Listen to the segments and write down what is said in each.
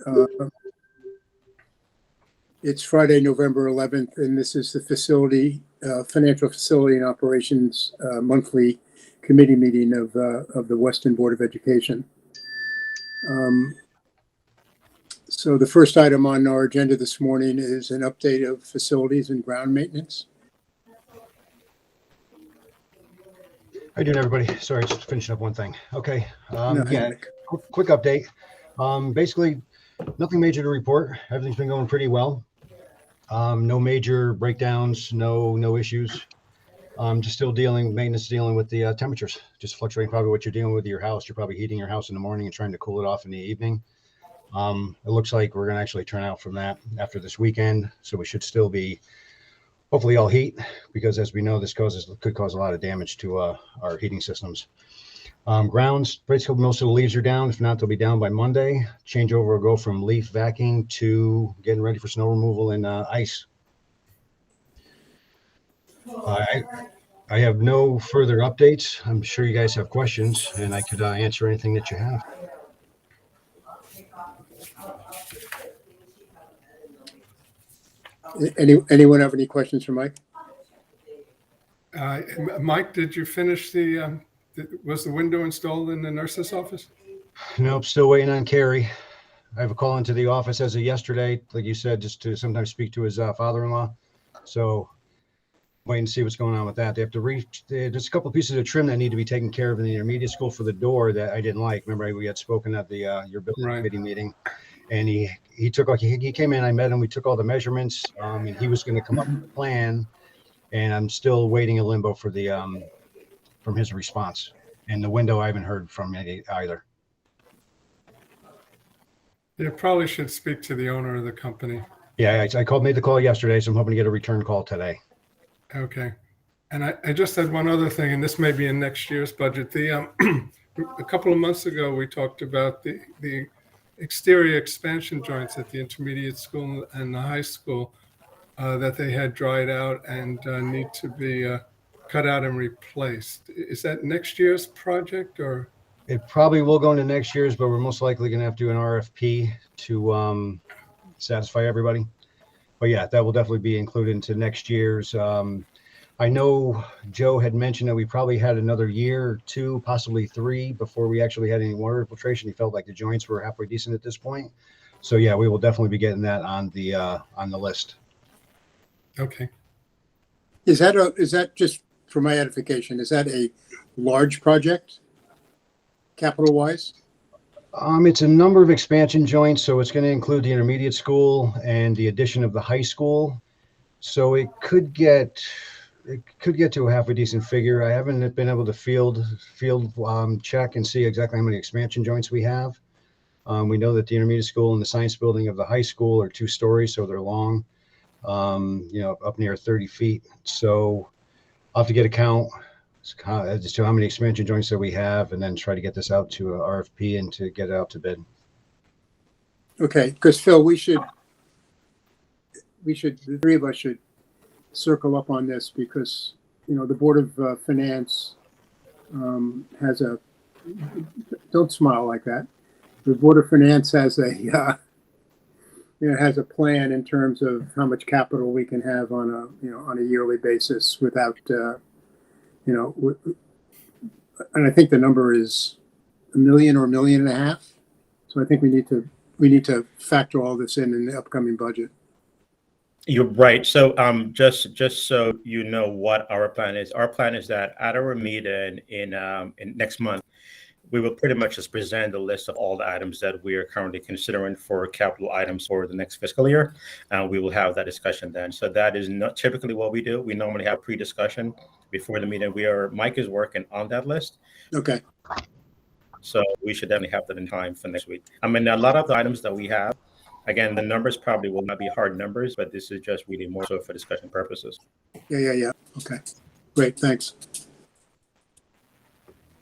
Uh, It's Friday, November 11th, and this is the Financial Facility and Operations monthly committee meeting of the Weston Board of Education. So the first item on our agenda this morning is an update of facilities and ground maintenance. How you doing, everybody? Sorry, just finishing up one thing. Okay. No, Yeah, quick update. Basically, nothing major to report. Everything's been going pretty well. No major breakdowns, no issues. Just still maintenance dealing with the temperatures, just fluctuating probably what you're dealing with your house. You're probably heating your house in the morning and trying to cool it off in the evening. It looks like we're going to actually turn out from that after this weekend. So we should still be hopefully all heat, because as we know, this could cause a lot of damage to our heating systems. Grounds, basically most of the leaves are down. If not, they'll be down by Monday. Changeover will go from leaf vacuuming to getting ready for snow removal and ice. I have no further updates. I'm sure you guys have questions, and I could answer anything that you have. Anyone have any questions for Mike? Mike, did you finish was the window installed in the nurse's office? Nope, still waiting on Carrie. I have a call into the office as of yesterday, like you said, just to sometimes speak to his father-in-law. So waiting to see what's going on with that. They have to there's a couple of pieces of trim that need to be taken care of in the intermediate school for the door that I didn't like. Remember, we had spoken at the your building committee meeting, and he came in, I met him, we took all the measurements, and he was going to come up with a plan, and I'm still waiting in limbo for the from his response. And the window I haven't heard from either. You probably should speak to the owner of the company. Yeah, I made the call yesterday, so I'm hoping to get a return call today. Okay. And I just had one other thing, and this may be in next year's budget. A couple of months ago, we talked about the exterior expansion joints at the intermediate school and the high school that they had dried out and need to be cut out and replaced. Is that next year's project, or? It probably will go into next year's, but we're most likely going to have to do an RFP to satisfy everybody. But yeah, that will definitely be included into next year's. I know Joe had mentioned that we probably had another year or two, possibly 3, before we actually had any water infiltration. He felt like the joints were halfway decent at this point. So yeah, we will definitely be getting that on the list. Okay. Is that just for my edification? Is that a large project, capital-wise? It's a number of expansion joints, so it's going to include the intermediate school and the addition of the high school. So it could get to a halfway decent figure. I haven't been able to field check and see exactly how many expansion joints we have. We know that the intermediate school and the science building of the high school are 2 stories, so they're long, up near 30 feet. So I'll have to get a count as to how many expansion joints that we have, and then try to get this out to a RFP and to get it out to bid. Okay, because Phil, the 3 of us should circle up on this, because the Board of Finance has don't smile like that. The Board of Finance has a plan in terms of how much capital we can have on a yearly basis without and I think the number is $1 million or $1.5 million. So I think we need to factor all this in the upcoming budget. You're right. So just so you know what our plan is. Our plan is that at our meeting in next month, we will pretty much just present the list of all the items that we are currently considering for capital items for the next fiscal year. And we will have that discussion then. So that is not typically what we do. We normally have pre-discussion before the meeting. Mike is working on that list. Okay. So we should definitely have that in time for next week. I mean, a lot of the items that we have, again, the numbers probably will not be hard numbers, but this is just really more so for discussion purposes. Yeah. Okay. Great. Thanks.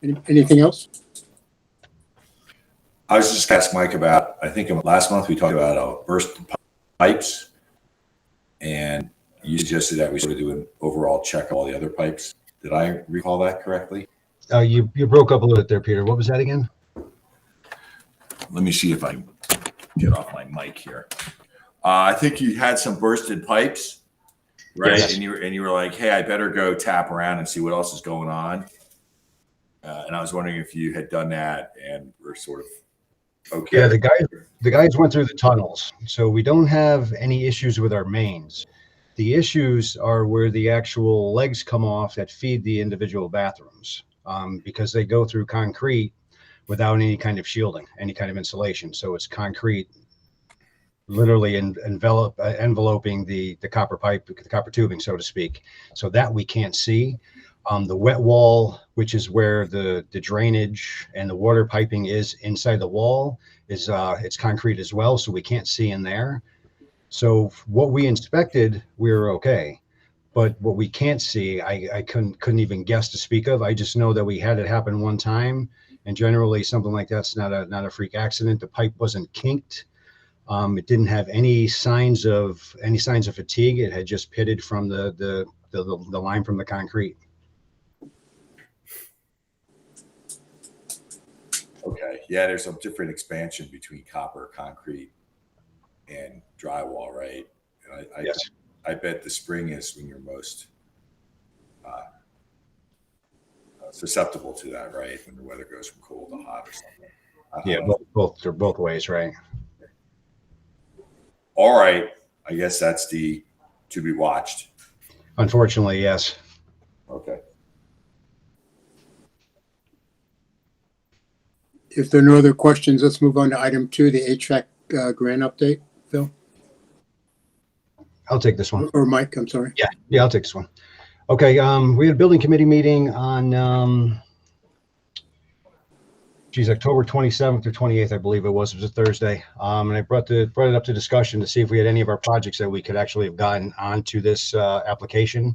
Anything else? I was just asking Mike about, I think last month we talked about burst pipes, and you suggested that we sort of do an overall check of all the other pipes. Did I recall that correctly? You broke up a little bit there, Peter. What was that again? Let me see if I get off my mic here. I think you had some bursted pipes, right? Yes. And you were like, "Hey, I better go tap around and see what else is going on." And I was wondering if you had done that and were sort of okay. Yeah, the guys went through the tunnels, so we don't have any issues with our mains. The issues are where the actual legs come off that feed the individual bathrooms, because they go through concrete without any kind of shielding, any kind of insulation. So it's concrete, literally enveloping the copper pipe, the copper tubing, so to speak. So that we can't see. The wet wall, which is where the drainage and the water piping is inside the wall, is it's concrete as well, so we can't see in there. So what we inspected, we were okay, but what we can't see, I couldn't even guess to speak of. I just know that we had it happen one time, and generally something like that's not a freak accident. The pipe wasn't kinked. It didn't have any signs of fatigue. It had just pitted from the line from the concrete. Okay. Yeah, there's a different expansion between copper, concrete, and drywall, right? And Yes. I bet the spring is when you're most susceptible to that, right? When the weather goes from cold to hot or something. Yeah, they're both ways, right? All right. I guess that's the to be watched. Unfortunately, yes. Okay. If there are no other questions, let's move on to item 2, the HVAC grant update. Phil? I'll take this one. Or Mike, I'm sorry. Yeah, I'll take this one. Okay, we had a building committee meeting on October 27th or 28th, I believe it was. It was a Thursday. And I brought it up to discussion to see if we had any of our projects that we could actually have gotten onto this application.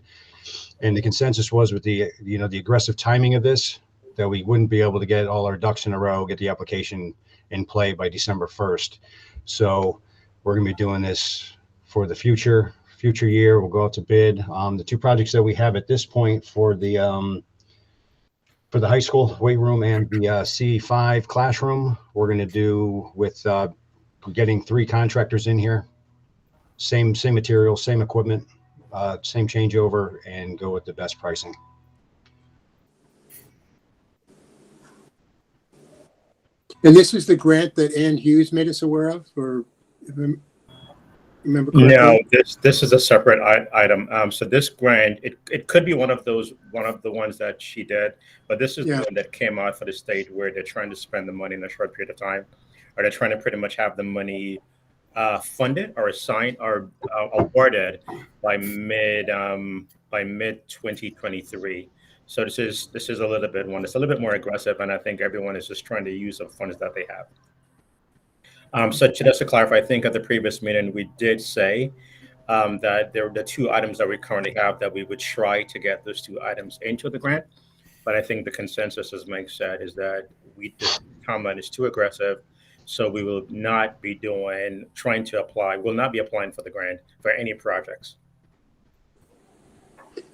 And the consensus was with the aggressive timing of this, that we wouldn't be able to get all our ducks in a row, get the application in play by December 1st. So we're going to be doing this for the future year. We'll go out to bid. The two projects that we have at this point for the high school weight room and the C5 classroom, we're going to do with getting 3 contractors in here, same material, same equipment, same changeover, and go with the best pricing. And this is the grant that Ann Hughes made us aware of, or if I remember correctly? No, this is a separate item. So this grant, it could be one of the ones that she did, but this is the one that came out for the state where they're trying to spend the money in a short period of time, or they're trying to pretty much have the money funded or assigned or awarded by mid 2023. So this is a little bit one. It's a little bit more aggressive, and I think everyone is just trying to use the funds that they have. So just to clarify, I think at the previous meeting we did say that there were the 2 items that we currently have that we would try to get those 2 items into the grant. But I think the consensus, as Mike said, is that this timeline is too aggressive. So we will not be applying for the grant for any projects.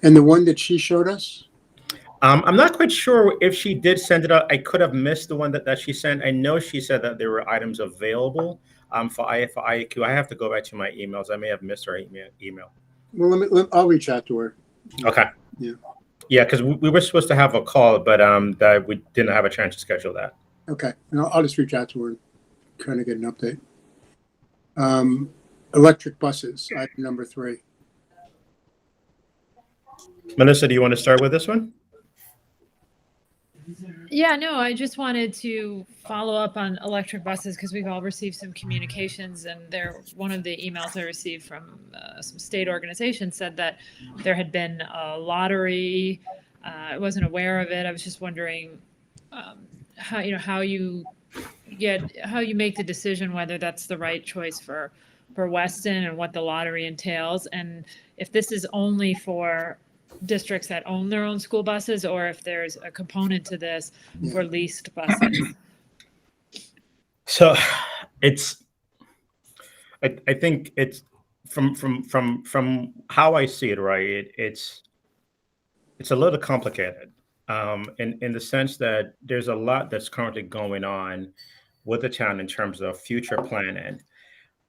And the one that she showed us? I'm not quite sure if she did send it out. I could have missed the one that she sent. I know she said that there were items available for IAQ. I have to go back to my emails. I may have missed her email. Well, I'll reach out to her. Okay. Yeah. Yeah, because we were supposed to have a call, but that we didn't have a chance to schedule that. Okay. And I'll just reach out to her and kind of get an update. Electric buses, item number 3. Melissa, do you want to start with this one? Yeah, no, I just wanted to follow up on electric buses because we've all received some communications, and one of the emails I received from some state organization said that there had been a lottery. I wasn't aware of it. I was just wondering how you make the decision whether that's the right choice for Weston and what the lottery entails, and if this is only for districts that own their own school buses, or if there's a component to this for leased buses. So I think it's from how I see it, right? It's a little complicated in the sense that there's a lot that's currently going on with the town in terms of future planning.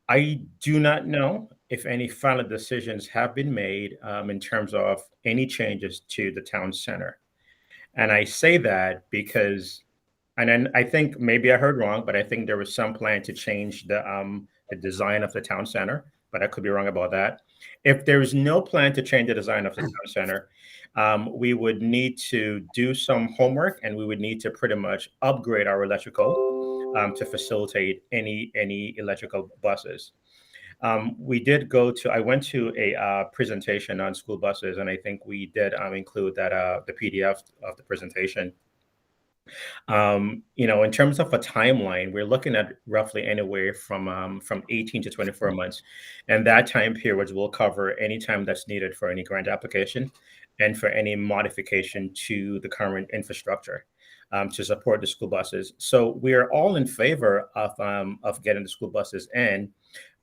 I do not know if any final decisions have been made in terms of any changes to the town center. And I say that because, and then I think maybe I heard wrong, but I think there was some plan to change the design of the town center, but I could be wrong about that. If there is no plan to change the design of the town center, we would need to do some homework, and we would need to pretty much upgrade our electrical to facilitate any electrical buses. I went to a presentation on school buses, and I think we did include that the PDF of the presentation. In terms of a timeline, we're looking at roughly anywhere from 18 to 24 months, and that time period will cover any time that's needed for any grant application and for any modification to the current infrastructure to support the school buses. So we are all in favor of getting the school buses in,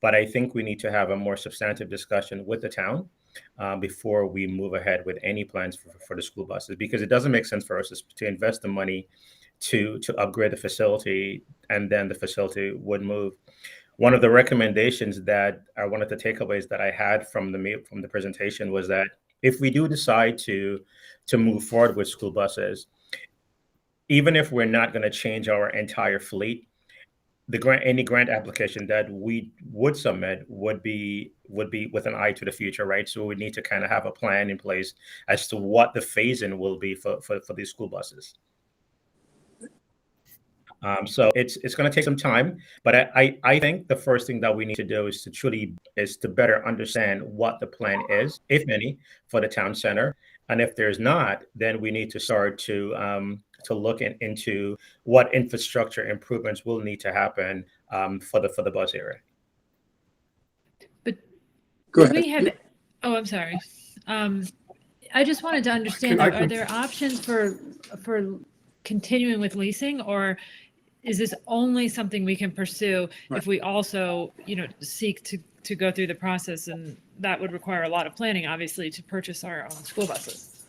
but I think we need to have a more substantive discussion with the town before we move ahead with any plans for the school buses, because it doesn't make sense for us to invest the money to upgrade the facility and then the facility would move. One of the recommendations that are one of the takeaways that I had from the presentation was that if we do decide to move forward with school buses, even if we're not going to change our entire fleet, any grant application that we would submit would be with an eye to the future, right? So we need to kind of have a plan in place as to what the phase-in will be for these school buses. So it's going to take some time, but I think the first thing that we need to do is to better understand what the plan is, if any, for the town center. And if there's not, then we need to start to look into what infrastructure improvements will need to happen for the bus area. But Go do ahead. we have? Oh, I'm sorry. I just wanted to understand: are there options for continuing with leasing, or is this only something we can pursue if we also, seek to go through the process, and that would require a lot of planning, obviously, to purchase our own school buses?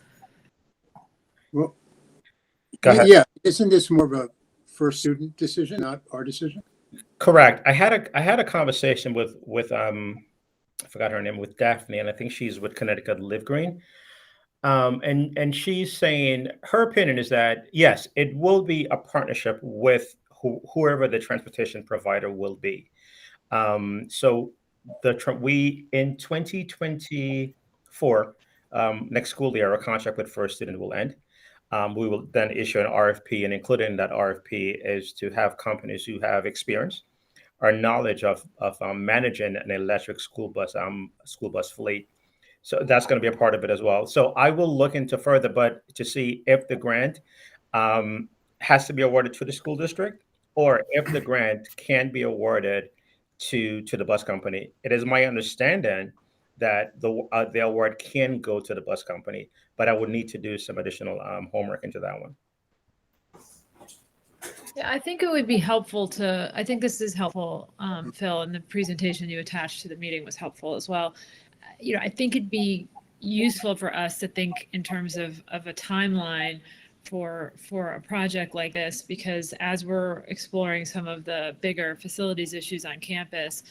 Well, Go ahead. yeah, isn't this more of a first student decision, not our decision? Correct. I had a conversation with I forgot her name, with Daphne, and I think she's with Connecticut Live Green. And she's saying her opinion is that yes, it will be a partnership with whoever the transportation provider will be. So we in 2024, next school year, our contract with First Student will end. We will then issue an RFP, and included in that RFP is to have companies who have experience or knowledge of managing an electric school bus fleet. So that's going to be a part of it as well. So I will look into further, but to see if the grant has to be awarded to the school district, or if the grant can be awarded to the bus company. It is my understanding that the award can go to the bus company, but I would need to do some additional homework into that one. Yeah, I think it would be helpful I think this is helpful, Phil, and the presentation you attached to the meeting was helpful as well. I think it'd be useful for us to think in terms of a timeline for a project like this, because as we're exploring some of the bigger facilities issues on campus,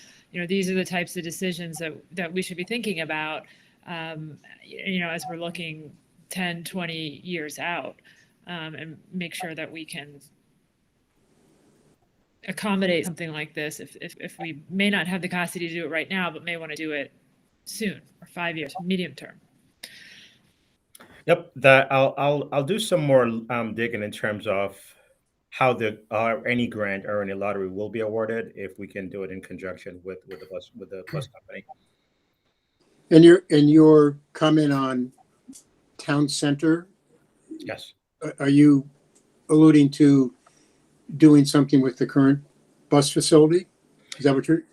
these are the types of decisions that we should be thinking about, as we're looking 10, 20 years out, and make sure that we can accommodate something like this if we may not have the capacity to do it right now, but may want to do it soon, or 5 years, medium term. Yep, that I'll do some more digging in terms of how any grant or any lottery will be awarded, if we can do it in conjunction with the bus company. And your comment on town center, Yes. are you alluding to doing something with the current bus facility? Is that what you're?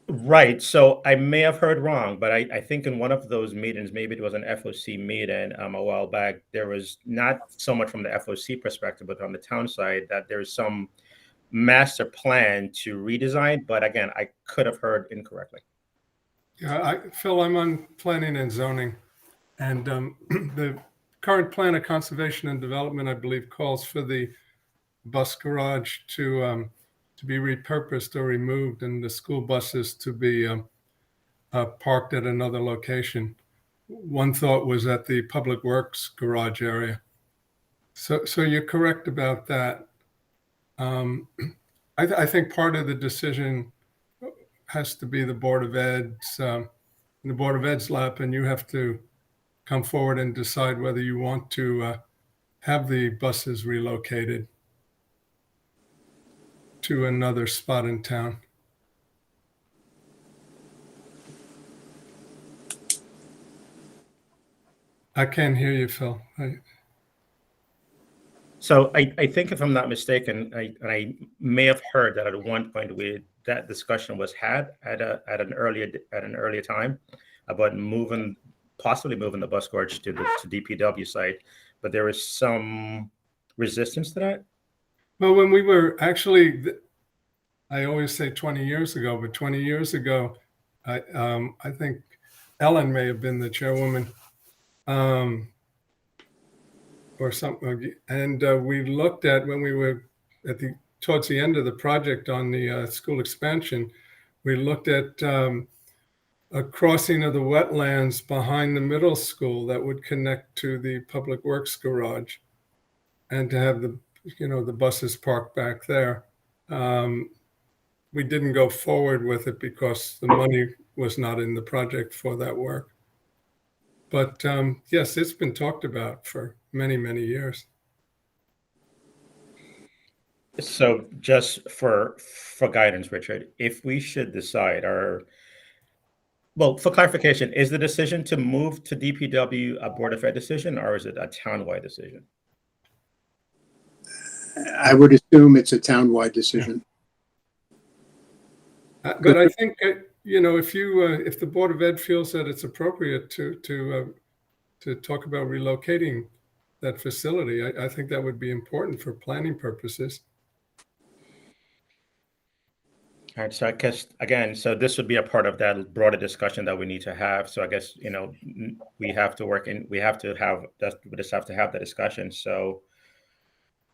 Right. So I may have heard wrong, but I think in one of those meetings, maybe it was an FOC meeting a while back, there was not so much from the FOC perspective, but on the town side, that there's some master plan to redesign. But again, I could have heard incorrectly. Yeah, Phil, I'm on planning and zoning, and the current plan of conservation and development, I believe, calls for the bus garage to to be repurposed or removed, and the school buses to be parked at another location. One thought was at the Public Works garage area. So you're correct about that. I think part of the decision has to be the Board of Ed's, the Board of Ed's lap, and you have to come forward and decide whether you want to have the buses relocated to another spot in town. I can't hear you, Phil. So I think if I'm not mistaken, I may have heard that at one point that discussion was had at an earlier time about possibly moving the bus garage to DPW site, but there was some resistance to that. Well, when we were actually, I always say 20 years ago, but 20 years ago, I think Ellen may have been the chairwoman, or something. And we looked at, when we were towards the end of the project on the school expansion, we looked at a crossing of the wetlands behind the middle school that would connect to the Public Works garage, and to have the buses parked back there. We didn't go forward with it because the money was not in the project for that work. But yes, it's been talked about for many, many years. So just for guidance, Richard, if we should decide for clarification, is the decision to move to DPW a Board of Ed decision, or is it a townwide decision? I would assume it's a townwide decision. But I think, if the Board of Ed feels that it's appropriate to talk about relocating that facility, I think that would be important for planning purposes. All right, so I guess, again, so this would be a part of that broader discussion that we need to have. So I guess, we have to have that discussion. So,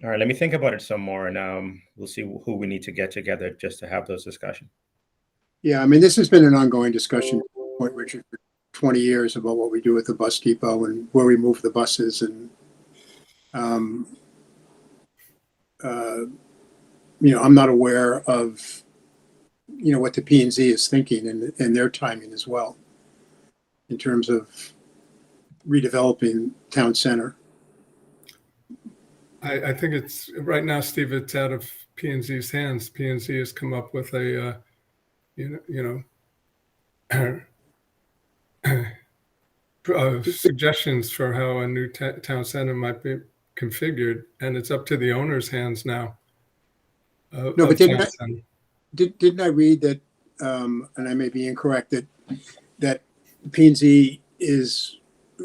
all right, let me think about it some more, and we'll see who we need to get together just to have those discussions. Yeah, I mean, this has been an ongoing discussion, Richard, for 20 years about what we do with the bus depot and where we move the buses. And, I'm not aware of, what the P&Z is thinking and their timing as well, in terms of redeveloping town center. I think it's right now, Steve, it's out of P&Z's hands. P&Z has come up with a, suggestions for how a new town center might be configured, and it's up to the owner's hands now. No, but didn't I read that, and I may be incorrect, that P&Z is,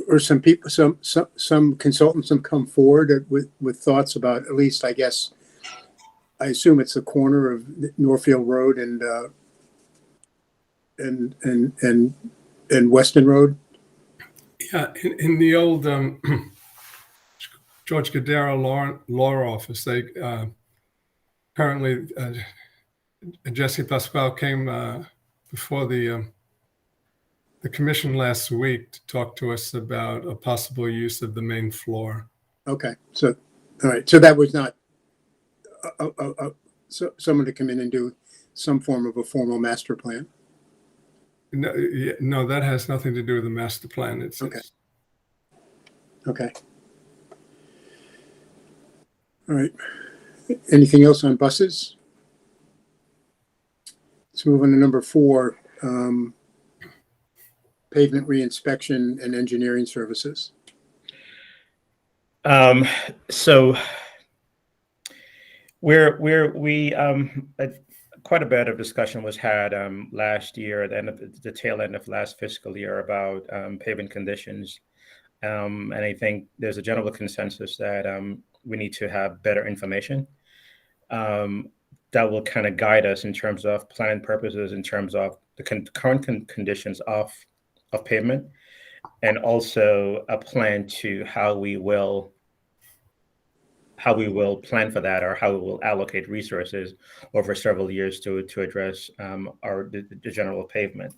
or some people, some consultants have come forward with thoughts about, at least, I guess, I assume it's the corner of Northfield Road and Weston Road. Yeah, in the old George Gadara law office, they apparently Jesse Pasquale came before the commission last week to talk to us about a possible use of the main floor. Okay, so all right, so that was not someone to come in and do some form of a formal master plan. No, that has nothing to do with the master plan. It's okay. Okay. All right. Anything else on buses? Let's move on to number 4, pavement reinspection and engineering services. So we quite a bit of discussion was had last year, at the end of the tail end of last fiscal year, about pavement conditions, and I think there's a general consensus that we need to have better information that will kind of guide us in terms of planning purposes, in terms of the current conditions of pavement, and also a plan to how we will plan for that, or how we will allocate resources over several years to address the general pavement.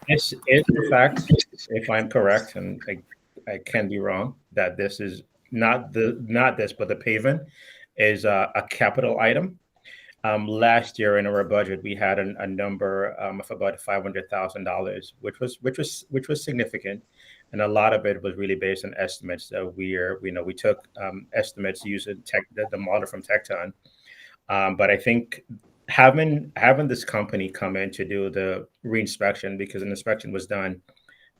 This is in fact, if I'm correct, and I can be wrong, that this is not this, but the pavement is a capital item. Last year in our budget, we had a number of about $500,000, which was significant, and a lot of it was really based on estimates that we took estimates using the model from Tecton. But I think having this company come in to do the reinspection, because an inspection was done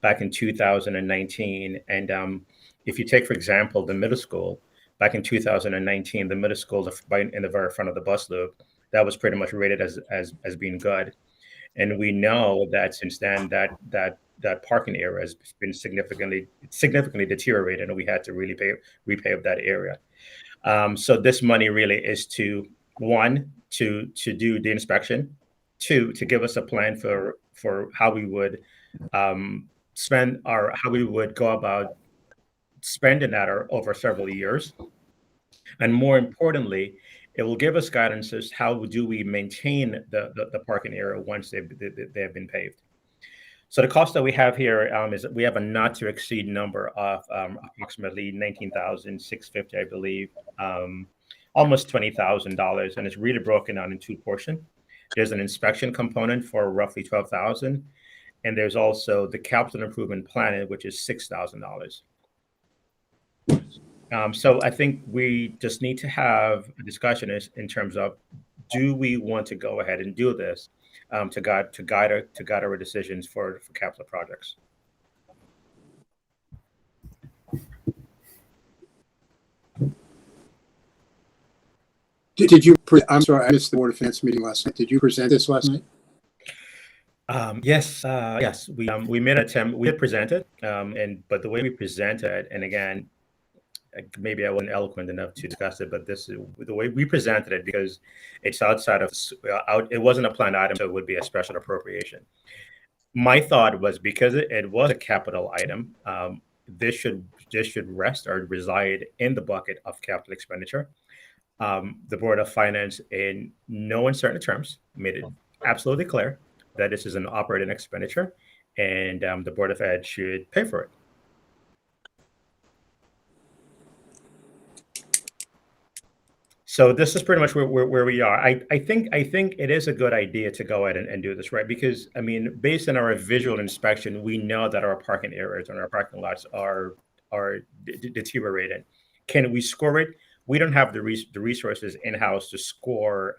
back in 2019, and if you take, for example, the middle school back in 2019, the middle school in the very front of the bus loop, that was pretty much rated as being good, and we know that since then that parking area has been significantly deteriorated, and we had to really repave that area. So this money really is to do the inspection, two, to give us a plan for how we would how we would go about spending that over several years, and more importantly, it will give us guidance as how do we maintain the parking area once they have been paved. So the cost that we have here is that we have a not to exceed number of approximately $19,650, I believe, almost $20,000, and it's really broken down in two portions. There's an inspection component for roughly $12,000, and there's also the capital improvement plan, which is $6,000. So I think we just need to have a discussion in terms of, do we want to go ahead and do this to guide our decisions for capital projects. Did you? I'm sorry, I missed the Board of Finance meeting last night. Did you present this last night? Yes. We made an attempt. We had presented, but the way we presented, and again, maybe I wasn't eloquent enough to discuss it, but this is the way we presented it, because it's outside of it wasn't a planned item, so it would be a special appropriation. My thought was, because it was a capital item, this should rest or reside in the bucket of capital expenditure. The Board of Finance, in no uncertain terms, made it absolutely clear that this is an operating expenditure, and the Board of Ed should pay for it. So this is pretty much where we are. I think it is a good idea to go ahead and do this, right? Because, I mean, based on our visual inspection, we know that our parking areas and our parking lots are deteriorated. Can we score it? We don't have the resources in-house to score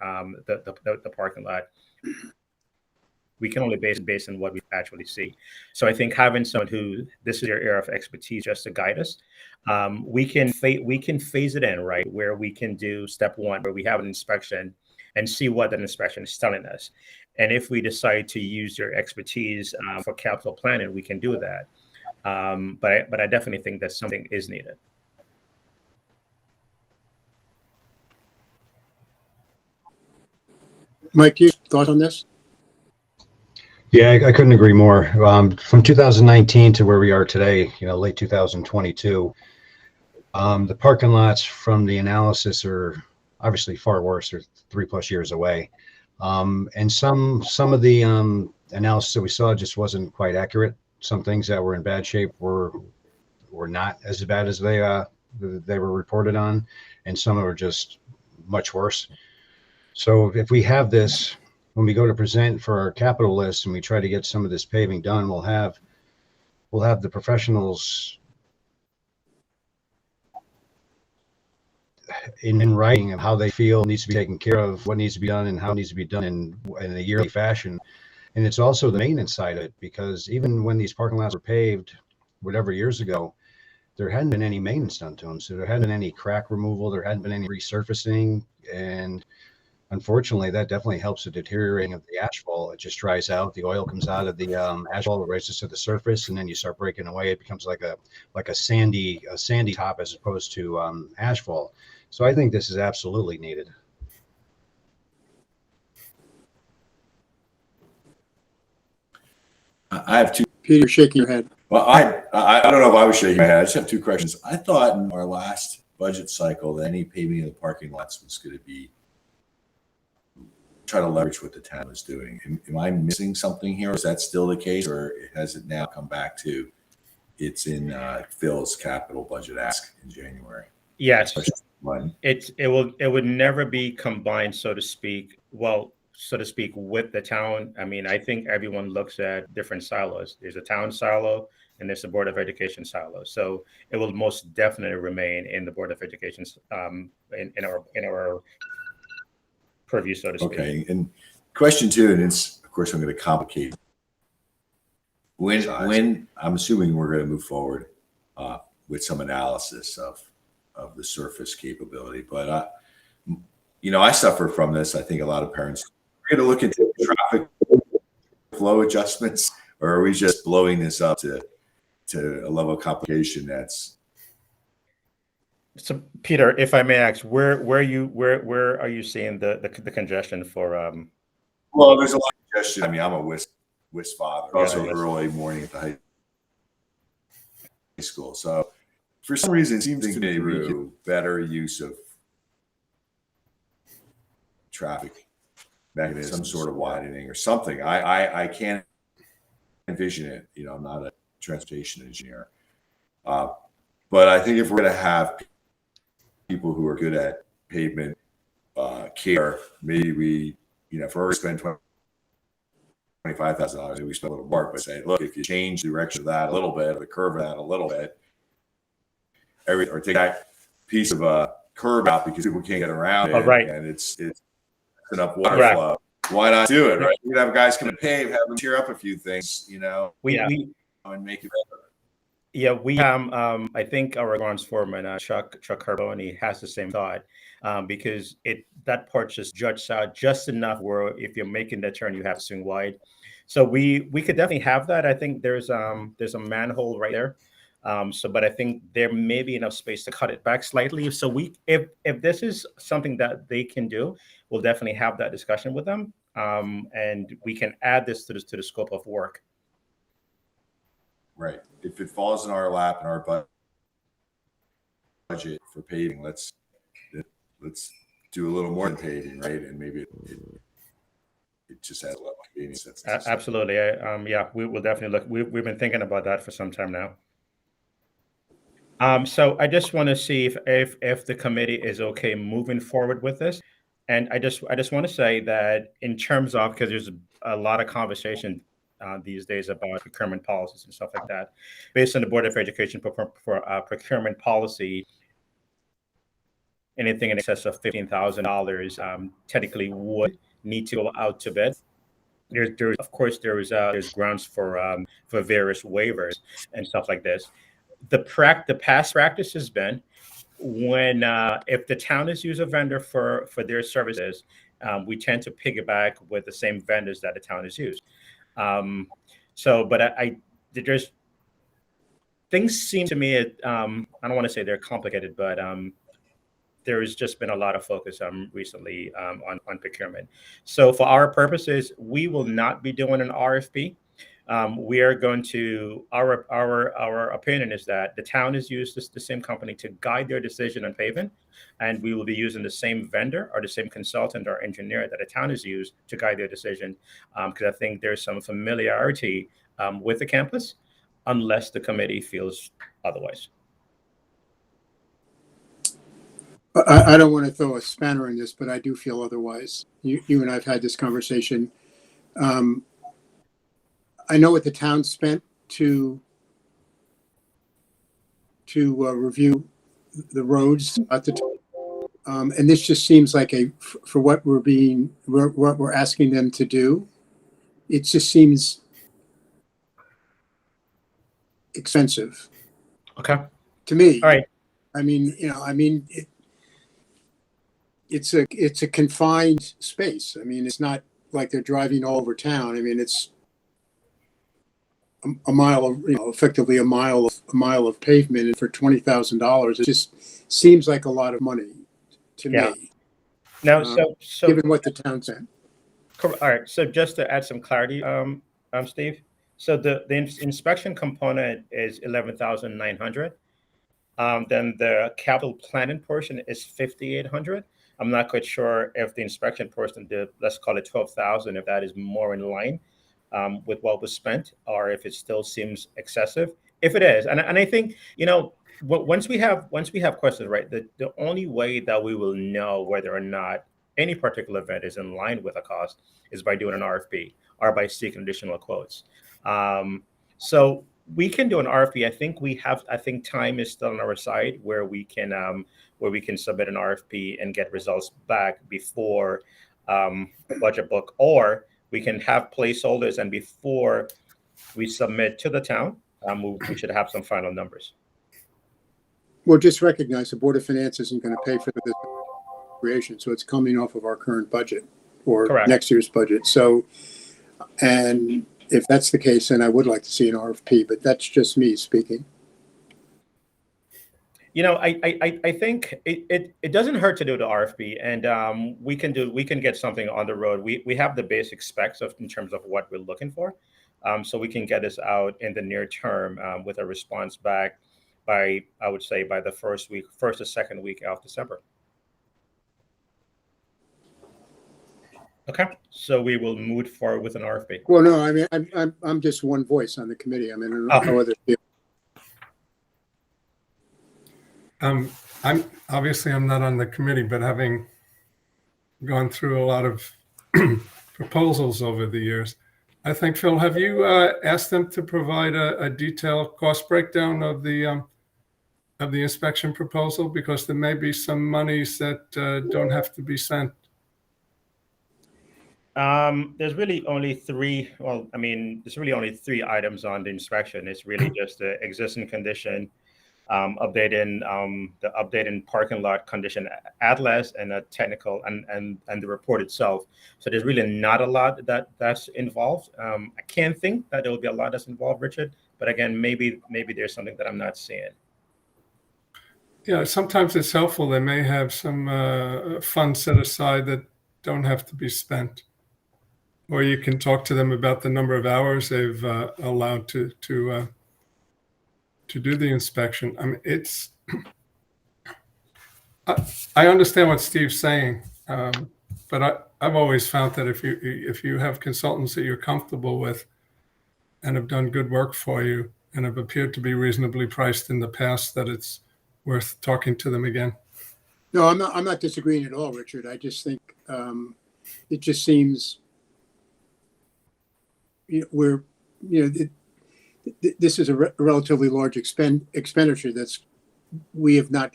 the parking lot. We can only base on what we actually see. So I think having someone who, this is their area of expertise, just to guide us, we can phase it in, right? Where we can do step one, where we have an inspection and see what that inspection is telling us. And if we decide to use your expertise for capital planning, we can do that. But I definitely think that something is needed. Mike, you thoughts on this? Yeah, I couldn't agree more. From 2019 to where we are today, late 2022, the parking lots from the analysis are obviously far worse. They're 3+ years away. And some of the analysis that we saw just wasn't quite accurate. Some things that were in bad shape were not as bad as they were reported on, and some are just much worse. So if we have this, when we go to present for our capital list and we try to get some of this paving done, we'll have the professionals in writing of how they feel needs to be taken care of, what needs to be done, and how it needs to be done in a yearly fashion. And it's also the maintenance side of it, because even when these parking lots were paved, whatever years ago, there hadn't been any maintenance done to them. So there hadn't been any crack removal, there hadn't been any resurfacing, and unfortunately, that definitely helps the deteriorating of the asphalt. It just dries out. The oil comes out of the asphalt, it rises to the surface, and then you start breaking away. It becomes like a sandy top as opposed to asphalt. So I think this is absolutely needed. I have two. Peter, you're shaking your head. Well, I don't know if I was shaking my head. I just have two questions. I thought in our last budget cycle that any paving of the parking lots was going to be try to leverage what the town was doing. Am I missing something here? Is that still the case, or has it now come back to it's in Phil's capital budget ask in January? Yes, When? it would never be combined, so to speak. Well, so to speak, with the town. I mean, I think everyone looks at different silos. There's a town silo and there's a Board of Education silo. So it will most definitely remain in the Board of Education, in our purview, so to speak. Okay. And question two, and it's of course I'm going to complicate. When I'm assuming we're going to move forward with some analysis of the surface capability, but I suffer from this. I think a lot of parents are going to look into traffic flow adjustments, or are we just blowing this up to a level of complication that's? So, Peter, if I may ask, where are you seeing the congestion for? Well, there's a lot of congestion. I mean, I'm a WIS father, Yeah, also WIS. early morning at the high school. So for some reason, it seems to me we could better use of traffic mechanism, some sort of widening or something. I can't envision it. I'm not a transportation engineer. But I think if we're going to have people who are good at pavement care, maybe we, if we're going to spend $25,000, maybe we spend a little more, but say, look, if you change the direction of that a little bit, or the curve of that a little bit, or take that piece of a curve out because people can't get around it, Oh, right. and it's enough water Correct. flow. Why not do it, right? You can have guys come and pave, have them tear up a few things, We and make it better. Yeah, we have. I think our grounds foreman, Chuck Carboni, has the same thought, because that part just juts out just enough where if you're making the turn, you have to swing wide. So we could definitely have that. I think there's a manhole right there. But I think there may be enough space to cut it back slightly. So if this is something that they can do, we'll definitely have that discussion with them, and we can add this to the scope of work. Right. If it falls in our lap and our budget for paving, let's do a little more than paving, right? And maybe it just adds a lot of convenience. Absolutely. Yeah, we will definitely look. We've been thinking about that for some time now. So I just want to see if the committee is okay moving forward with this, and I just want to say that in terms of, because there's a lot of conversation these days about procurement policies and stuff like that, based on the Board of Education procurement policy, anything in excess of $15,000 technically would need to go out to bid. There's of course there's grounds for various waivers and stuff like this. The past practice has been when if the town has used a vendor for their services, we tend to piggyback with the same vendors that the town has used. But there's things seem to me, I don't want to say they're complicated, but there's just been a lot of focus recently on procurement. So for our purposes, we will not be doing an RFP. We are going to, our opinion is that the town has used the same company to guide their decision on pavement, and we will be using the same vendor or the same consultant or engineer that the town has used to guide their decision, because I think there's some familiarity with the campus, unless the committee feels otherwise. I don't want to throw a spanner in this, but I do feel otherwise. You and I've had this conversation. I know what the town spent to review the roads at the time, and this just seems like for what we're asking them to do. It just seems expensive. Okay. To me. All right. I mean, it's a confined space. I mean, it's not like they're driving all over town. I mean, it's a mile of, effectively a mile of pavement, and for $20,000, it just seems like a lot of money to me. Now, so given what the town said. All right. So just to add some clarity, Steve. So the inspection component is $11,900. Then the capital planning portion is 5,800. I'm not quite sure if the inspection portion, let's call it 12,000, if that is more in line with what was spent, or if it still seems excessive. If it is, and I think, once we have questions, right, the only way that we will know whether or not any particular event is in line with a cost is by doing an RFP or by seeking additional quotes. So we can do an RFP. I think time is still on our side where we can submit an RFP and get results back before the budget book, or we can have placeholders, and before we submit to the town, we should have some final numbers. Well, just recognize the Board of Finance isn't going to pay for this creation, so it's coming off of our current budget or Correct. next year's budget. So, and if that's the case, then I would like to see an RFP, but that's just me speaking. I think it doesn't hurt to do the RFP, and we can get something on the road. We have the basic specs in terms of what we're looking for, so we can get this out in the near term with a response back by, I would say, by the first or second week of December. Okay, so we will move forward with an RFP. Well, no, I mean, I'm just one voice on the committee. I mean, I don't know other people. I'm not on the committee, but having gone through a lot of proposals over the years, I think, Phil, have you asked them to provide a detailed cost breakdown of the inspection proposal? Because there may be some monies that don't have to be spent. There's really only three. Well, I mean, there's really only three items on the inspection. It's really just the existing condition, updating the updating parking lot condition atlas, and a technical and the report itself. So there's really not a lot that's involved. I can't think that there will be a lot that's involved, Richard. But again, maybe there's something that I'm not seeing. Yeah, sometimes it's helpful. They may have some funds set aside that don't have to be spent. Or you can talk to them about the number of hours they've allowed to do the inspection. I mean, it's. I understand what Steve's saying, but I've always found that if you have consultants that you're comfortable with and have done good work for you and have appeared to be reasonably priced in the past, that it's worth talking to them again. No, I'm not disagreeing at all, Richard. I just think it just seems this is a relatively large expenditure that's we have not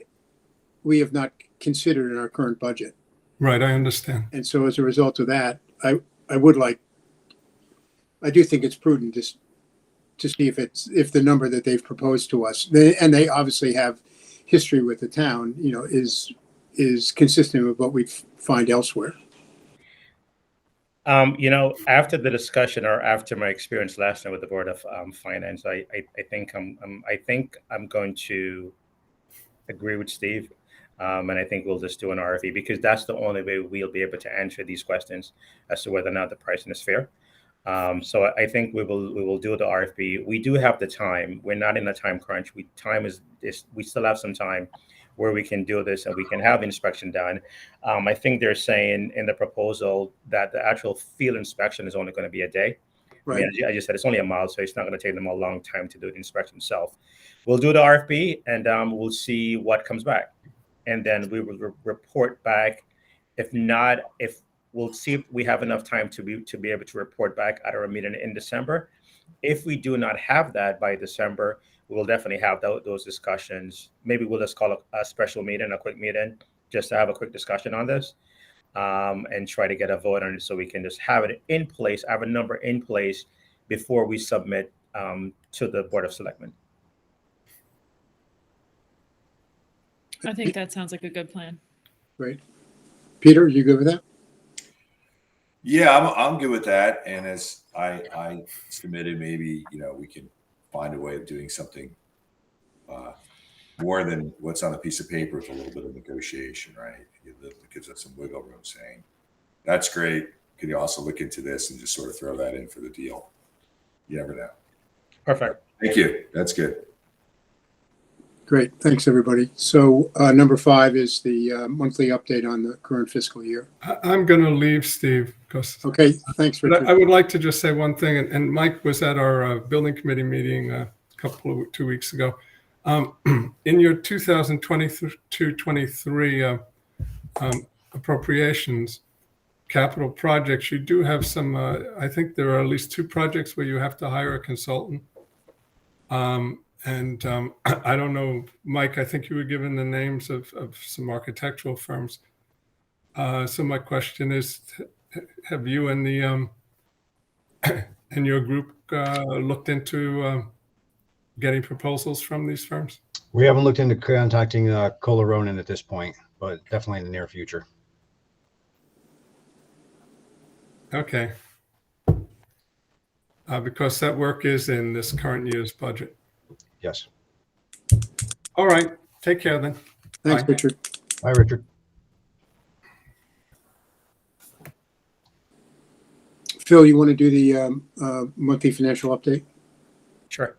considered in our current budget. Right, I understand. And so as a result of that, I do think it's prudent to see if the number that they've proposed to us, and they obviously have history with the town, is consistent with what we find elsewhere. After the discussion, or after my experience last night with the Board of Finance, I think I'm going to agree with Steve, and I think we'll just do an RFP, because that's the only way we'll be able to answer these questions as to whether or not the pricing is fair. So I think we will do the RFP. We do have the time. We're not in a time crunch. We still have some time where we can do this and we can have inspection done. I think they're saying in the proposal that the actual field inspection is only going to be a day. Right. I mean, I just said it's only a mile, so it's not going to take them a long time to do the inspection itself. We'll do the RFP, and we'll see what comes back, and then we will report back. If we'll see if we have enough time to be able to report back at our meeting in December. If we do not have that by December, we'll definitely have those discussions. Maybe we'll just call a special meeting, a quick meeting, just to have a quick discussion on this, and try to get a vote on it, so we can just have it in place, have a number in place before we submit to the Board of Selectmen. I think that sounds like a good plan. Great. Peter, you good with that? Yeah, I'm good with that. And as I submitted, maybe, we can find a way of doing something more than what's on a piece of paper with a little bit of negotiation, right? It gives us some wiggle room, saying, that's great. Could you also look into this and just sort of throw that in for the deal? You never know. Perfect. Thank you. That's good. Great. Thanks, everybody. So number 5 is the monthly update on the current fiscal year. I'm going to leave, Steve, because Okay. Thanks, but Richard. I would like to just say one thing, and Mike was at our building committee meeting 2 weeks ago. In your 2022-23 appropriations, capital projects, you do have some, I think there are at least 2 projects where you have to hire a consultant. I don't know, Mike, I think you were given the names of some architectural firms. So my question is, have you and the and your group looked into getting proposals from these firms? We haven't looked into contacting Kohler Ronan at this point, but definitely in the near future. Okay. Because that work is in this current year's budget. Yes. All right. Take care then. Thanks, Bye. Richard. Hi, Richard. Phil, you want to do the monthly financial update? Sure.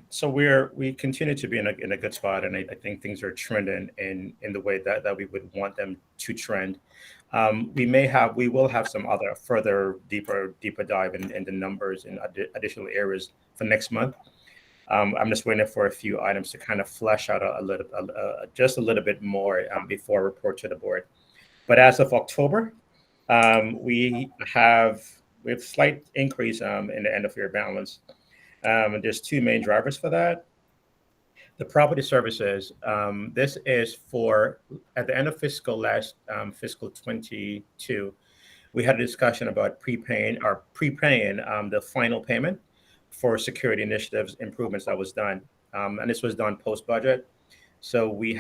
So we continue to be in a good spot, and I think things are trending in the way that we would want them to trend. We will have some other further deeper dive in the numbers in additional areas for next month. I'm just waiting for a few items to kind of flesh out just a little bit more before I report to the board. But as of October, we have slight increase in the end of year balance. And there's 2 main drivers for that. The property services, this is for at the end of fiscal 22, we had a discussion about prepaying the final payment for security initiatives improvements that was done. And this was done post budget. So we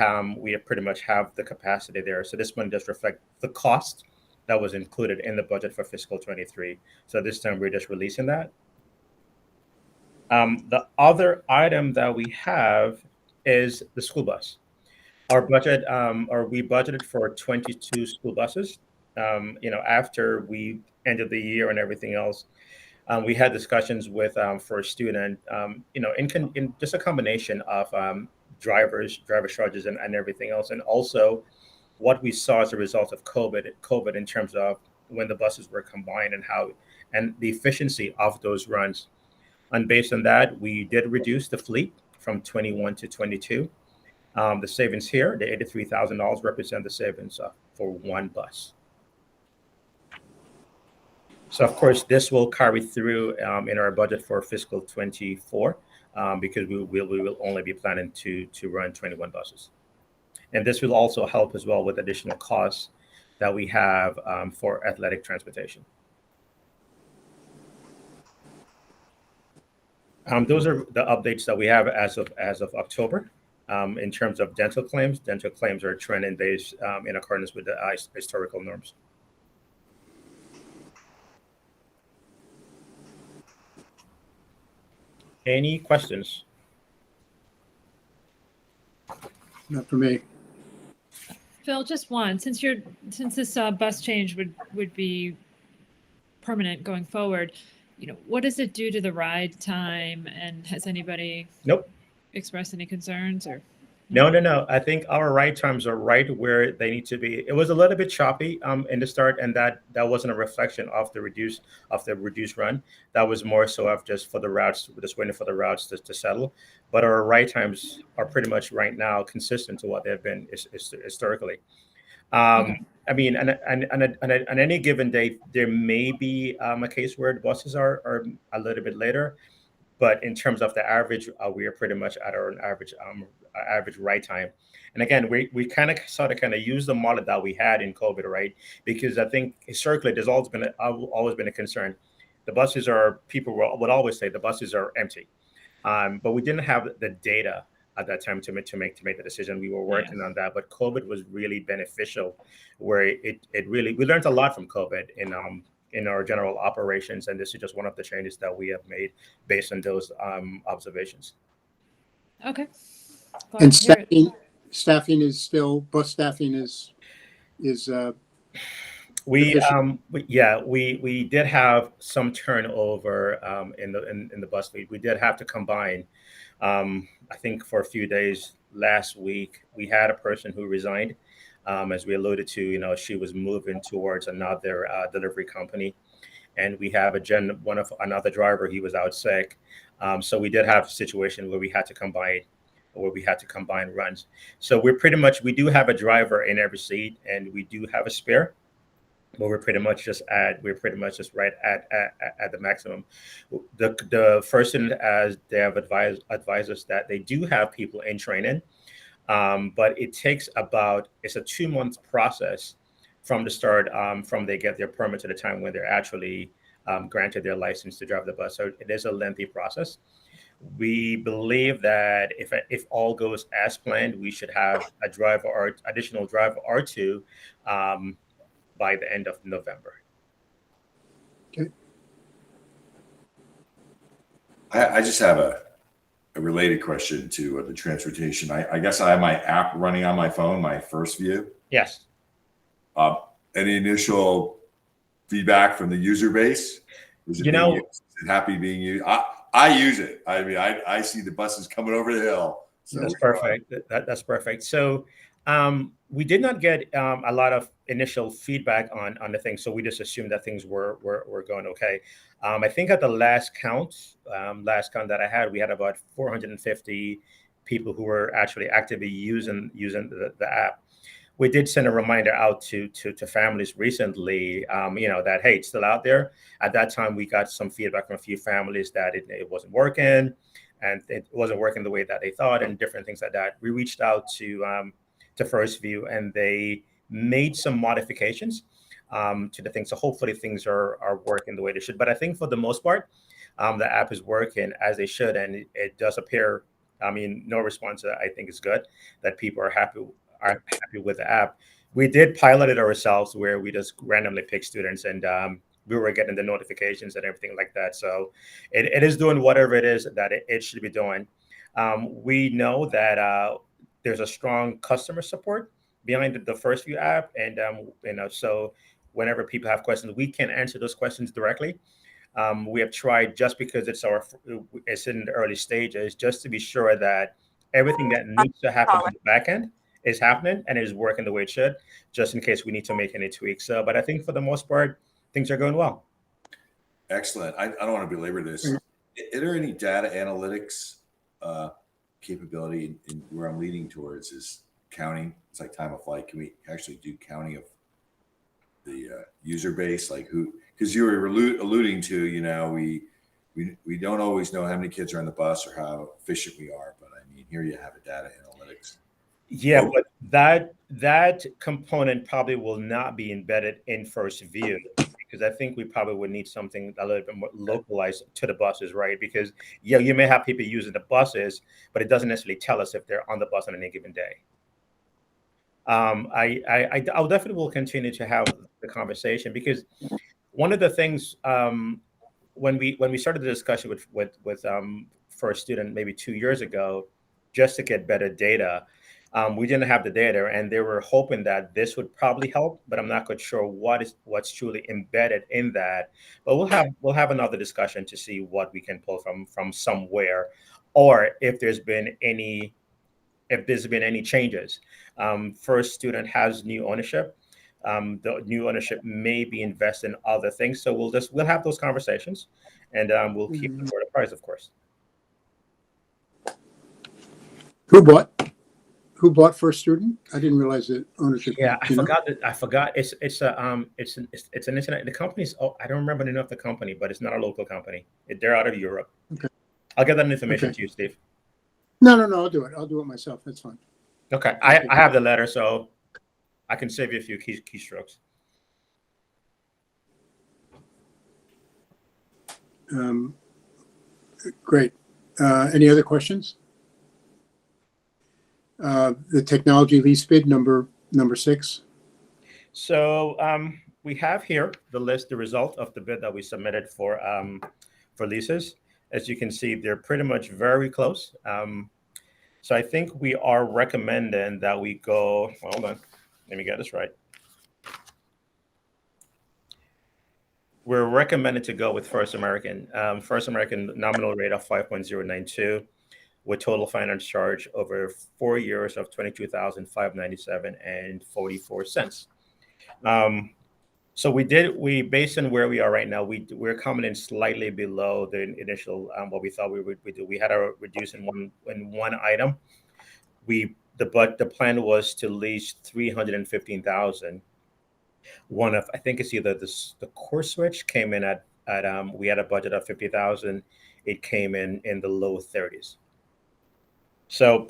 pretty much have the capacity there. So this one does reflect the cost that was included in the budget for fiscal 23. So this time we're just releasing that. The other item that we have is the school bus. Our budget, we budgeted for 22 school buses. After we ended the year and everything else, we had discussions with for a student, in just a combination of driver charges and everything else, and also what we saw as a result of COVID in terms of when the buses were combined and the efficiency of those runs. And based on that, we did reduce the fleet from 21 to 22. The savings here, the $83,000 represent the savings for one bus. So of course, this will carry through in our budget for fiscal 24 because we will only be planning to run 21 buses. And this will also help as well with additional costs that we have for athletic transportation. Those are the updates that we have as of October. In terms of dental claims are trending based in accordance with the historical norms. Any questions? Not for me. Phil, just one. Since this bus change would be permanent going forward, what does it do to the ride time? And has anybody expressed any concerns or? No. I think our ride times are right where they need to be. It was a little bit choppy in the start, and that wasn't a reflection of the reduced run. That was more so of just for the routes, just waiting for the routes to settle. But our ride times are pretty much right now consistent to what they've been historically. Okay. I mean, and on any given day, there may be a case where the buses are a little bit later, but in terms of the average, we are pretty much at our average ride time. And again, we kind of use the model that we had in COVID, right? Because I think historically, there's always been a concern. The buses people would always say the buses are empty, but we didn't have the data at that time to make the decision. We were working on that, but COVID was really beneficial, where we learned a lot from COVID in our general operations, and this is just one of the changes that we have made based on those observations. Okay. And staffing is still bus staffing is. We did have some turnover in the bus fleet. We did have to combine I think for a few days last week, we had a person who resigned. As we alluded to, she was moving towards another delivery company, and we have one of another driver. He was out sick, so we did have a situation where we had to combine runs. So we do have a driver in every seat, and we do have a spare. But we're pretty much just right at the maximum. The first thing, as they have advised us, that they do have people in training, but it's a 2-month process from the start, from they get their permit to the time when they're actually granted their license to drive the bus. So it is a lengthy process. We believe that if all goes as planned, we should have additional driver or two by the end of November. I just have a related question to the transportation. I guess I have my app running on my phone, my First View. Yes. Any initial feedback from the user base? Is it happy being used? I use it. I mean, I see the buses coming over the hill. So that's perfect. That's perfect. So we did not get a lot of initial feedback on the thing, so we just assumed that things were going okay. I think at the last count that I had, we had about 450 people who were actually actively using the app. We did send a reminder out to families recently, that, hey, it's still out there. At that time, we got some feedback from a few families that it wasn't working, and it wasn't working the way that they thought, and different things like that. We reached out to First View, and they made some modifications to the thing. So hopefully things are working the way they should. But I think for the most part, the app is working as they should, and it does appear. I mean, no response, I think, is good. That people are happy with the app. We did pilot it ourselves, where we just randomly pick students, and we were getting the notifications and everything like that. So it is doing whatever it is that it should be doing. We know that there's a strong customer support behind the First View app, and so whenever people have questions, we can answer those questions directly. We have tried, just because it's in the early stages, just to be sure that everything that needs to happen on the back end is happening and is working the way it should, just in case we need to make any tweaks. But I think for the most part, things are going well. Excellent. I don't want to belabor this. Is there any data analytics capability in where I'm leading towards is counting? It's like time of flight. Can we actually do counting of the user base? Like who, because you were alluding to, we don't always know how many kids are on the bus or how efficient we are. But I mean, here you have a data analytics. Yeah, but that component probably will not be embedded in First View, because I think we probably would need something a little bit more localized to the buses, right? Because you may have people using the buses, but it doesn't necessarily tell us if they're on the bus on any given day. I'll definitely will continue to have the conversation, because one of the things when we started the discussion with First Student maybe 2 years ago, just to get better data. We didn't have the data, and they were hoping that this would probably help, but I'm not quite sure what's truly embedded in that. But we'll have another discussion to see what we can pull from somewhere, or if there's been any changes. First Student has new ownership. The new ownership may be invested in other things, so we'll have those conversations, and we'll keep the board apprised, of course. Who bought First Student? I didn't realize that ownership. Yeah, I forgot. It's an internet. The company's. Oh, I don't remember the name of the company, but it's not a local company. They're out of Europe. Okay. I'll get that information to you, Steve. No. I'll do it. I'll do it myself. That's fine. Okay. I have the letter, so I can save you a few keystrokes. Great. Any other questions? The technology lease bid number 6. So we have here the result of the bid that we submitted for leases. As you can see, they're pretty much very close. So I think we are recommending that we go. Hold on, let me get this right. We're recommended to go with First American. First American nominal rate of 5.092. with total finance charge over 4 years of $22,597.44. So we based on where we are right now, we're coming in slightly below the initial what we thought we would do. We had a reduce in one item. The plan was to lease 315,000. One of, I think it's either the core switch came in at we had a budget of 50,000. It came in the low 30s. So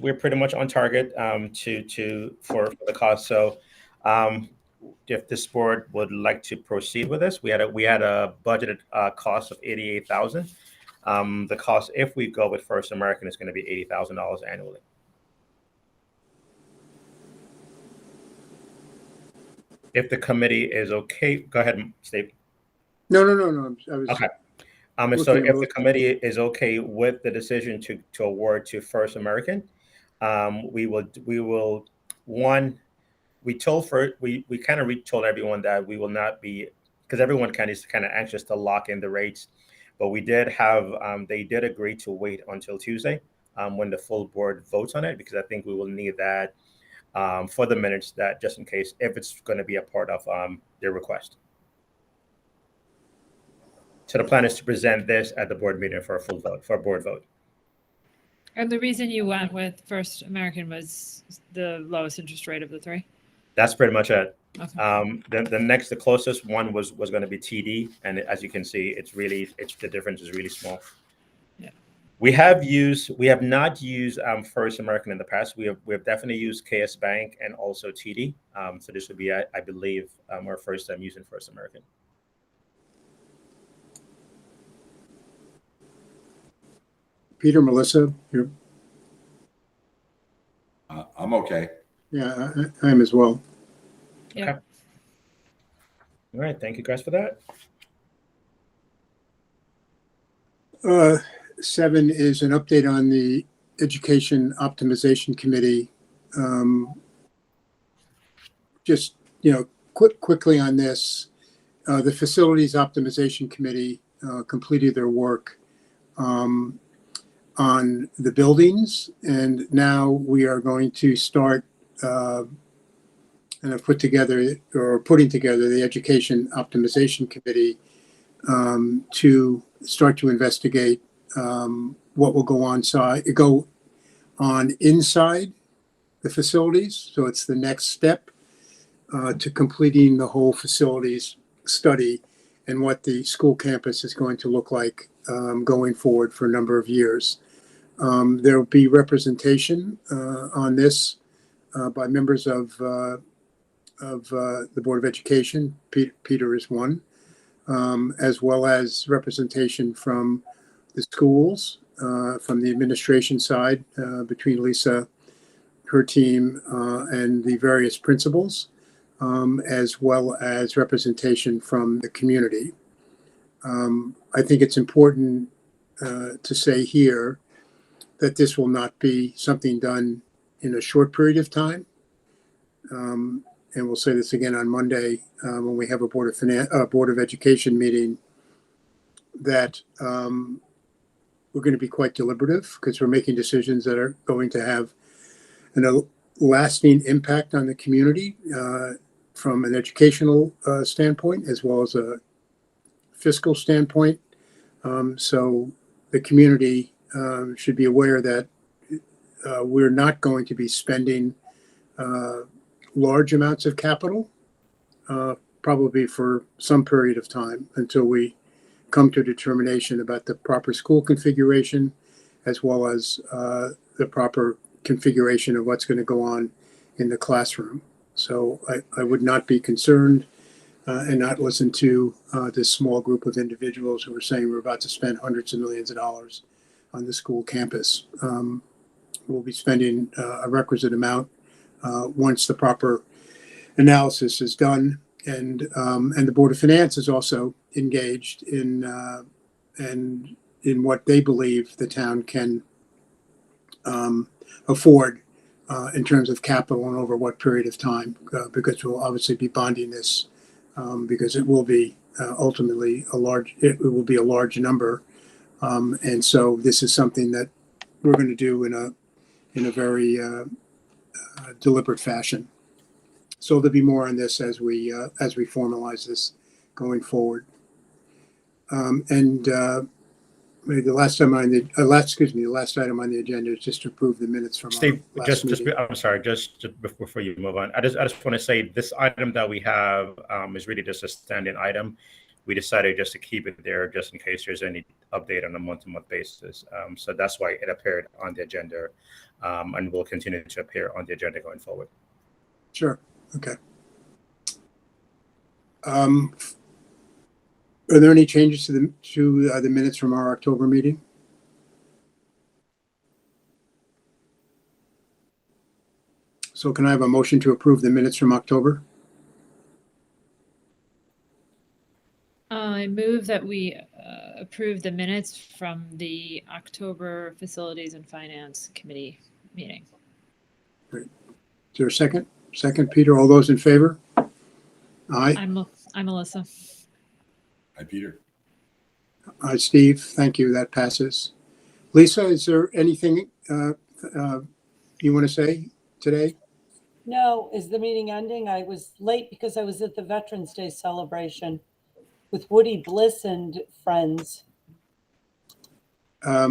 we're pretty much on target for the cost. So if this board would like to proceed with this, we had a budgeted cost of 88,000. The cost, if we go with First American, is going to be $80,000 annually. If the committee is okay, go ahead, Steve. No. I was Okay. So if the committee is okay with the decision to award to First American, we told everyone that we will not be, because everyone is kind of anxious to lock in the rates, but we did have they did agree to wait until Tuesday when the full board votes on it, because I think we will need that for the minutes, that just in case if it's going to be a part of their request. So the plan is to present this at the board meeting for a board vote. And the reason you went with First American was the lowest interest rate of the three? That's pretty much it. Okay. The closest one was going to be TD, and as you can see, the difference is really small. Yeah. We have not used First American in the past. We have definitely used KS Bank and also TD. So this would be, I believe, our first time using First American. Peter, Melissa, you're, I'm okay. yeah, I am as well. Yeah. Okay. All right. Thank you guys for that. 7 is an update on the Education Optimization Committee. Just, quickly on this, the Facilities Optimization Committee completed their work on the buildings, and now we are going to start and have putting together the Education Optimization Committee to start to investigate what will go on inside the facilities. So it's the next step to completing the whole facilities study and what the school campus is going to look like going forward for a number of years. There will be representation on this by members of the Board of Education. Peter is one, as well as representation from the schools, from the administration side, between Lisa, her team, and the various principals, as well as representation from the community. I think it's important to say here that this will not be something done in a short period of time. And we'll say this again on Monday when we have a Board of Education meeting, that we're going to be quite deliberative because we're making decisions that are going to have a lasting impact on the community from an educational standpoint as well as a fiscal standpoint. So the community should be aware that we're not going to be spending large amounts of capital, probably for some period of time until we come to a determination about the proper school configuration, as well as the proper configuration of what's going to go on in the classroom. So I would not be concerned and not listen to this small group of individuals who are saying we're about to spend hundreds of millions of dollars on the school campus. We'll be spending a requisite amount once the proper analysis is done, and the Board of Finance is also engaged in what they believe the town can afford in terms of capital and over what period of time, because we'll obviously be bonding this because it will be ultimately a large number, and so this is something that we're going to do in a very deliberate fashion. So there'll be more on this as we formalize this going forward. The last item on the agenda is just to approve the minutes from Steve, our last meeting. I'm sorry, just before you move on, I just want to say this item that we have is really just a standing item. We decided just to keep it there just in case there's any update on a month-to-month basis. So that's why it appeared on the agenda, and will continue to appear on the agenda going forward. Sure. Okay. Are there any changes to the minutes from our October meeting? So can I have a motion to approve the minutes from October? I move that we approve the minutes from the October Facilities and Finance Committee meeting. Is there a second? Second, Peter. All those in favor? Aye. I'm Melissa. Hi, Peter. Aye, Steve. Thank you. That passes. Lisa, is there anything you want to say today? No, is the meeting ending? I was late because I was at the Veterans Day celebration with Woody Bliss and friends. I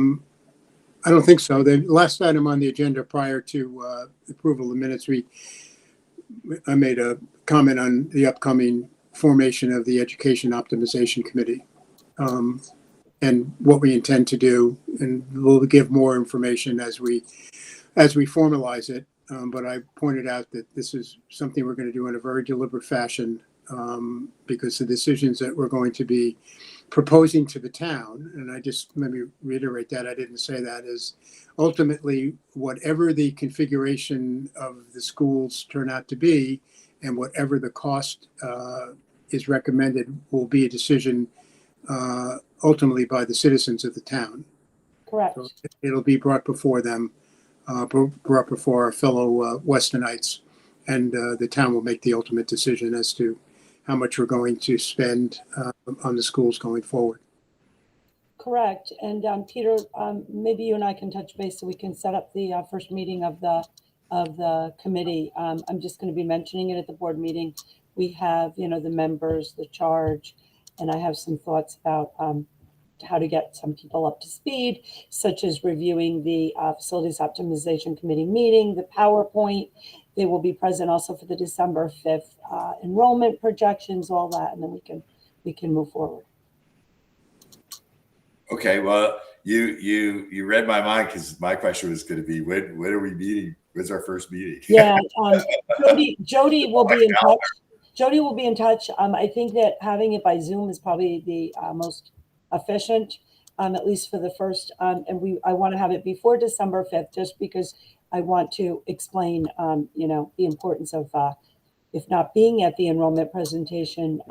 don't think so. The last item on the agenda prior to approval of the minutes, I made a comment on the upcoming formation of the Education Optimization Committee and what we intend to do, and we'll give more information as we formalize it. But I pointed out that this is something we're going to do in a very deliberate fashion because the decisions that we're going to be proposing to the town, and let me reiterate that, I didn't say that, is ultimately whatever the configuration of the schools turn out to be and whatever the cost is recommended will be a decision ultimately by the citizens of the town. Correct. So it'll be brought before them, brought before our fellow Westonites, and the town will make the ultimate decision as to how much we're going to spend on the schools going forward. Correct. And Peter, maybe you and I can touch base so we can set up the first meeting of the committee. I'm just going to be mentioning it at the board meeting. We have, the members, the charge, and I have some thoughts about how to get some people up to speed, such as reviewing the Facilities Optimization Committee meeting, the PowerPoint. They will be present also for the December 5th enrollment projections, all that, and then we can move forward. Okay, well, you read my mind because my question was going to be when are we meeting? When's our first meeting? Yeah, Jody will be in touch. Jody will be in touch. I think that having it by Zoom is probably the most efficient, at least for the first. And I want to have it before December 5th, just because I want to explain, the importance of, if not being at the enrollment presentation,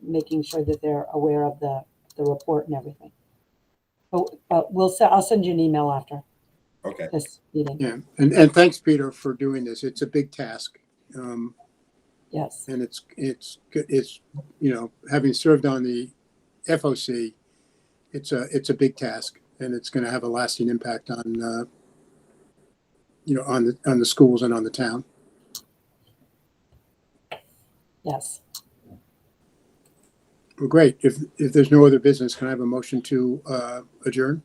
making sure that they're aware of the report and everything. But I'll send you an email after Okay. this meeting. Yeah, and thanks, Peter, for doing this. It's a big task. Yes. And it's having served on the FOC, it's a big task, and it's going to have a lasting impact on on the schools and on the town. Yes. Well, great. If there's no other business, can I have a motion to adjourn?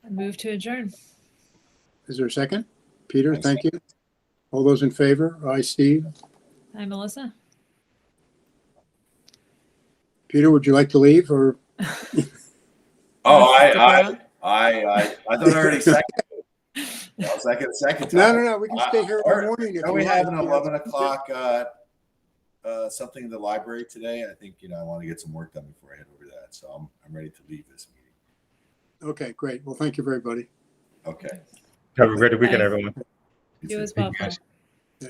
I move to adjourn. Is there a second? Peter, I thank you. All those in favor? Aye, Steve. Hi, Melissa. Peter, would you like to leave or? Oh, I thought I already seconded. I'll second time. No. We can stay here all morning. Don't we have an 11 o'clock something in the library today? I think I want to get some work done before I head over to that. So I'm ready to leave this meeting. Okay, great. Well, thank you, everybody. Okay. Have a great weekend, everyone. You as well, Paul. Yeah.